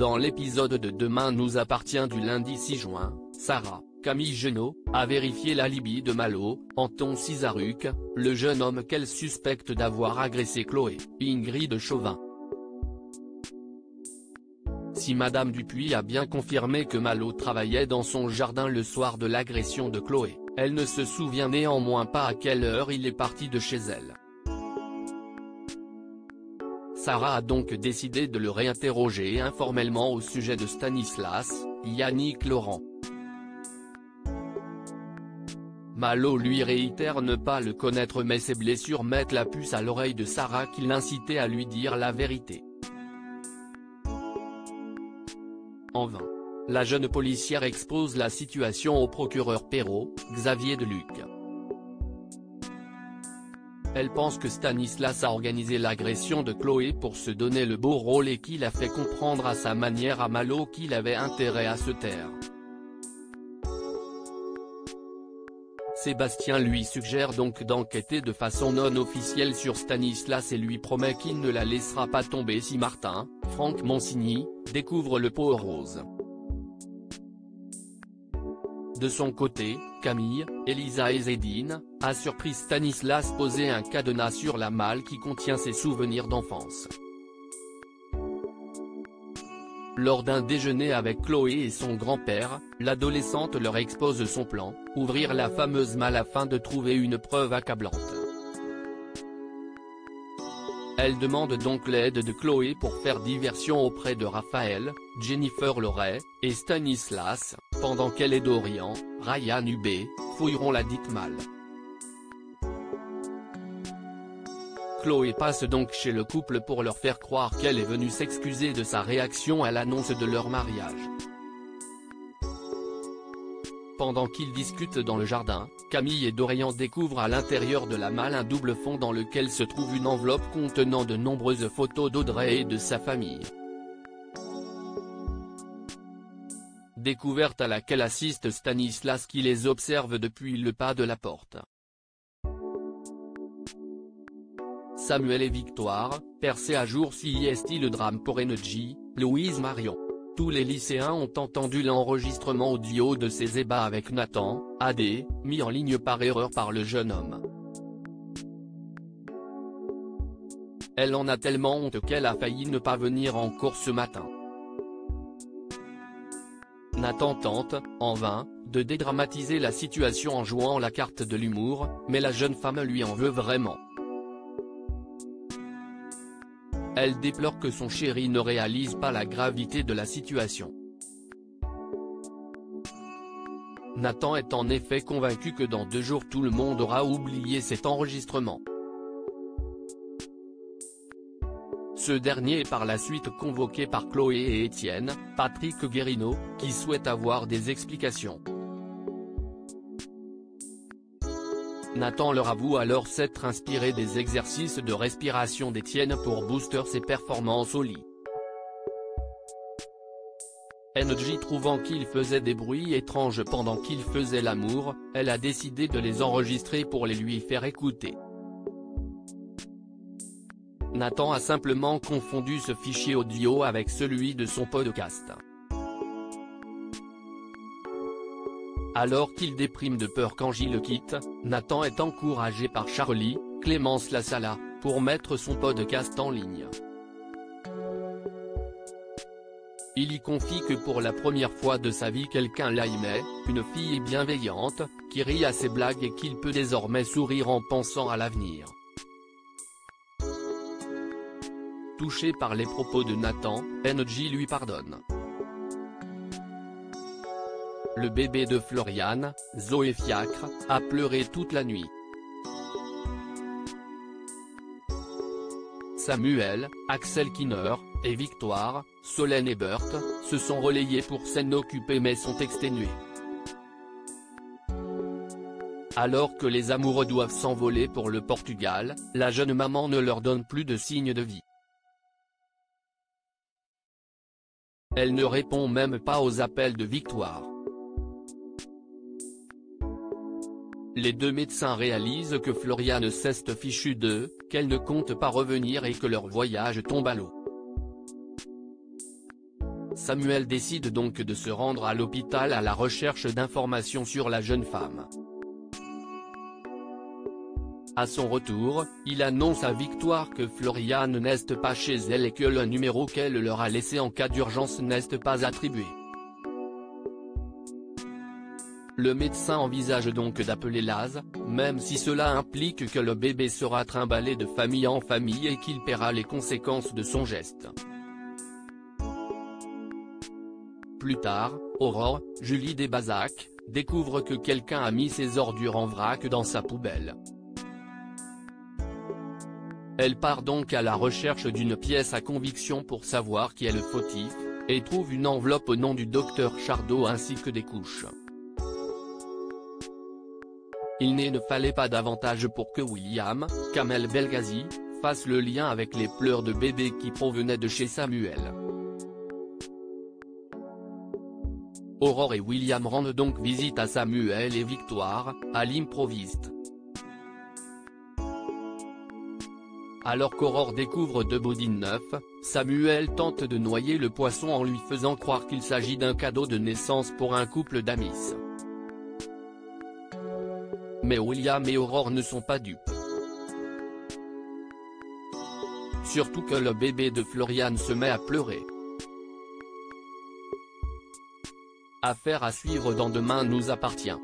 Dans l'épisode de Demain nous appartient du lundi 6 juin, Sarah, Camille Genot, a vérifié l'alibi de Malo, Anton Cizaruk, le jeune homme qu'elle suspecte d'avoir agressé Chloé, Ingrid Chauvin. Si Madame Dupuis a bien confirmé que Malo travaillait dans son jardin le soir de l'agression de Chloé, elle ne se souvient néanmoins pas à quelle heure il est parti de chez elle. Sarah a donc décidé de le réinterroger informellement au sujet de Stanislas, Yannick Laurent. Malo lui réitère ne pas le connaître mais ses blessures mettent la puce à l'oreille de Sarah qui l'incitait à lui dire la vérité. En vain. La jeune policière expose la situation au procureur Perrault, Xavier Deluc. Elle pense que Stanislas a organisé l'agression de Chloé pour se donner le beau rôle et qu'il a fait comprendre à sa manière à Malo qu'il avait intérêt à se taire. Sébastien lui suggère donc d'enquêter de façon non officielle sur Stanislas et lui promet qu'il ne la laissera pas tomber si Martin, Franck Monsigny, découvre le pot rose. De son côté, Camille, Elisa et Zédine, a surpris Stanislas poser un cadenas sur la malle qui contient ses souvenirs d'enfance. Lors d'un déjeuner avec Chloé et son grand-père, l'adolescente leur expose son plan, ouvrir la fameuse malle afin de trouver une preuve accablante. Elle demande donc l'aide de Chloé pour faire diversion auprès de Raphaël, Jennifer Loret, et Stanislas, pendant qu'elle et Dorian, Ryan Hubé, fouilleront la dite malle. Chloé passe donc chez le couple pour leur faire croire qu'elle est venue s'excuser de sa réaction à l'annonce de leur mariage. Pendant qu'ils discutent dans le jardin, Camille et Dorian découvrent à l'intérieur de la malle un double fond dans lequel se trouve une enveloppe contenant de nombreuses photos d'Audrey et de sa famille. Découverte à laquelle assiste Stanislas qui les observe depuis le pas de la porte. Samuel et Victoire, percé à jour si est-il le drame pour Energy, Louise Marion. Tous les lycéens ont entendu l'enregistrement audio de ses ébats avec Nathan, AD, mis en ligne par erreur par le jeune homme. Elle en a tellement honte qu'elle a failli ne pas venir en cours ce matin. Nathan tente, en vain, de dédramatiser la situation en jouant la carte de l'humour, mais la jeune femme lui en veut vraiment. Elle déplore que son chéri ne réalise pas la gravité de la situation. Nathan est en effet convaincu que dans 2 jours tout le monde aura oublié cet enregistrement. Ce dernier est par la suite convoqué par Chloé et Étienne, Patrick Guérino, qui souhaitent avoir des explications. Nathan leur avoue alors s'être inspiré des exercices de respiration d'Étienne pour booster ses performances au lit. Energy trouvant qu'il faisait des bruits étranges pendant qu'il faisait l'amour, elle a décidé de les enregistrer pour les lui faire écouter. Nathan a simplement confondu ce fichier audio avec celui de son podcast. Alors qu'il déprime de peur qu'Angie le quitte, Nathan est encouragé par Charlie, Clémence Lassala, pour mettre son podcast en ligne. Il y confie que pour la première fois de sa vie quelqu'un l'aimait, une fille bienveillante, qui rit à ses blagues et qu'il peut désormais sourire en pensant à l'avenir. Touché par les propos de Nathan, Energy lui pardonne. Le bébé de Floriane, Zoé Fiacre, a pleuré toute la nuit. Samuel, Axel Kinner, et Victoire, Solène et Bert, se sont relayés pour s'en occuper mais sont exténués. Alors que les amoureux doivent s'envoler pour le Portugal, la jeune maman ne leur donne plus de signe de vie. Elle ne répond même pas aux appels de Victoire. Les 2 médecins réalisent que Floriane s'est fichue d'eux, qu'elle ne compte pas revenir et que leur voyage tombe à l'eau. Samuel décide donc de se rendre à l'hôpital à la recherche d'informations sur la jeune femme. À son retour, il annonce à Victoire que Floriane n'est pas chez elle et que le numéro qu'elle leur a laissé en cas d'urgence n'est pas attribué. Le médecin envisage donc d'appeler Laz, même si cela implique que le bébé sera trimballé de famille en famille et qu'il paiera les conséquences de son geste. Plus tard, Aurore, Julie Desbazac, découvre que quelqu'un a mis ses ordures en vrac dans sa poubelle. Elle part donc à la recherche d'une pièce à conviction pour savoir qui est le fautif, et trouve une enveloppe au nom du docteur Chardot ainsi que des couches. Il ne fallait pas davantage pour que William, Kamel Belghazi, fasse le lien avec les pleurs de bébé qui provenaient de chez Samuel. Aurore et William rendent donc visite à Samuel et Victoire, à l'improviste. Alors qu'Aurore découvre deux bodines neufs, Samuel tente de noyer le poisson en lui faisant croire qu'il s'agit d'un cadeau de naissance pour un couple d'amis. Mais William et Aurore ne sont pas dupes. Surtout que le bébé de Floriane se met à pleurer. Affaire à suivre dans Demain nous appartient.